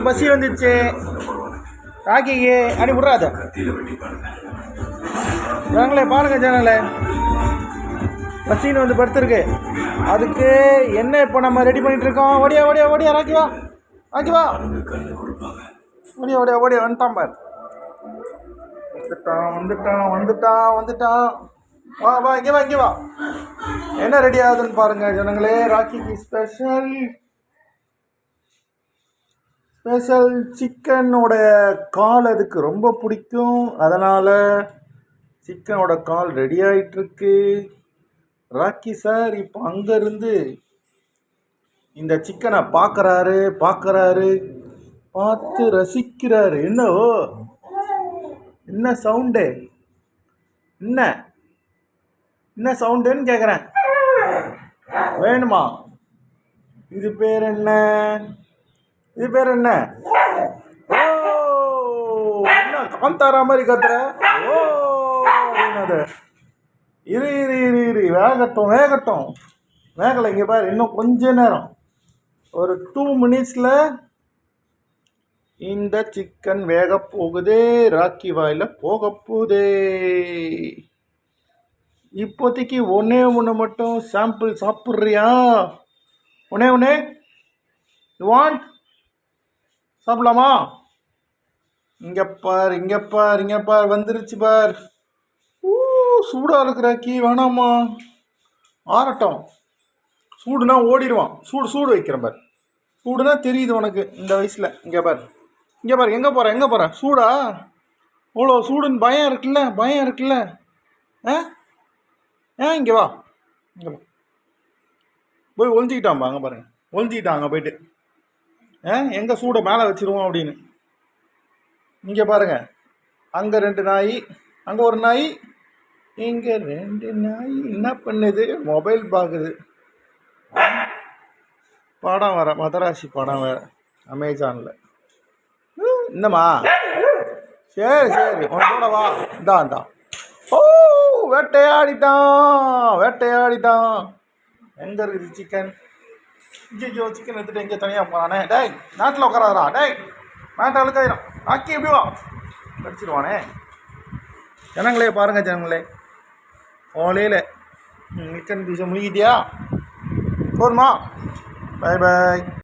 பசி வந்துச்சு ராக்கிக்கு அடி விட்றாத ஜனங்களே பாருங்க ஜனங்களே பசின்னு வந்து படுத்துருக்கு. அதுக்கு என்ன இப்போ நம்ம ரெடி பண்ணிட்டு இருக்கோம். ஓடியா ஓடியா ஓடியா ராக்கி வா ராக்கி வா ஓடியா ஓடியா ஓடியா வந்துட்டான் பார். வந்துட்டான் வந்துட்டான் வந்துட்டான் வந்துட்டான். வா வா இங்கே வா இங்கே வா. என்ன ரெடி ஆகுதுன்னு பாருங்க ஜனங்களே. ராக்கிக்கு ஸ்பெஷல் சிக்கனோட கால் அதுக்கு ரொம்ப பிடிக்கும். அதனால் சிக்கனோட கால் ரெடி ஆகிட்டுருக்கு. ராக்கி சார் இப்போ அங்கேருந்து இந்த சிக்கனை பார்க்குறாரு பார்த்து ரசிக்கிறாரு. என்ன சவுண்டு என்ன சவுண்டுன்னு கேட்குறேன். வேணுமா? இது பேர் என்ன? ஓ என்ன காந்தாரா மாதிரி கத்துற? ஓ என்னது? இரு வேகட்டும் வேகலை. இங்கே பாரு, இன்னும் கொஞ்ச நேரம், ஒரு 2 மினிட்ஸில் இந்த சிக்கன் வேக போகுதே. ராக்கி வாயில் போக போகுதே. இப்போதைக்கு ஒன்று மட்டும் சாம்பிள் சாப்பிட்றியா? ஒன்று யூ வாண்ட்? சாப்பிடலாமா? இங்கே பார் வந்துருச்சு பார். சூடாக இருக்கிற கீ வேணாமா? ஆறட்டும். சூடுனா ஓடிடுவான். சூடு வைக்கிறேன் பார். சூடுனா தெரியுது உனக்கு இந்த வயசில். இங்கே பார் எங்கே போகிறேன்? சூடா? அவ்வளோ சூடுன்னு பயம் இருக்குல்ல? இங்கே வா போய் ஒழிஞ்சிக்கிட்டான்பா. அங்கே பாருங்க, ஒழிஞ்சிக்கிட்டான் அங்கே போயிட்டு. எங்கே சூடை மேலே வச்சிருவோம் அப்படின்னு. இங்கே பாருங்கள், அங்கே 2 நாய், அங்கே ஒரு நாய், இங்கே 2 நாய். என்ன பண்ணுது? மொபைல் பார்க்குது. படம் வர மதராசி படம் வேறு அமேசானில். என்னம்மா? சரி உன்னோட வா. இந்தா ஓ வேட்டையாடிட்டான். எங்கே இருக்குது சிக்கன்? சிக்கன் எடுத்துகிட்டு எங்கே தனியாக போகிறானே? டேய் நாட்டில் உட்காராதா? டேய் நாட்டை அழுக்காயிரும். ராக்கி எப்படி வா கடிச்சிடுவானே. ஜனங்களே பாருங்கள் ஓலையில் சிக்கன் பீஸை முழுகிட்டியா? போதுமா? பாய்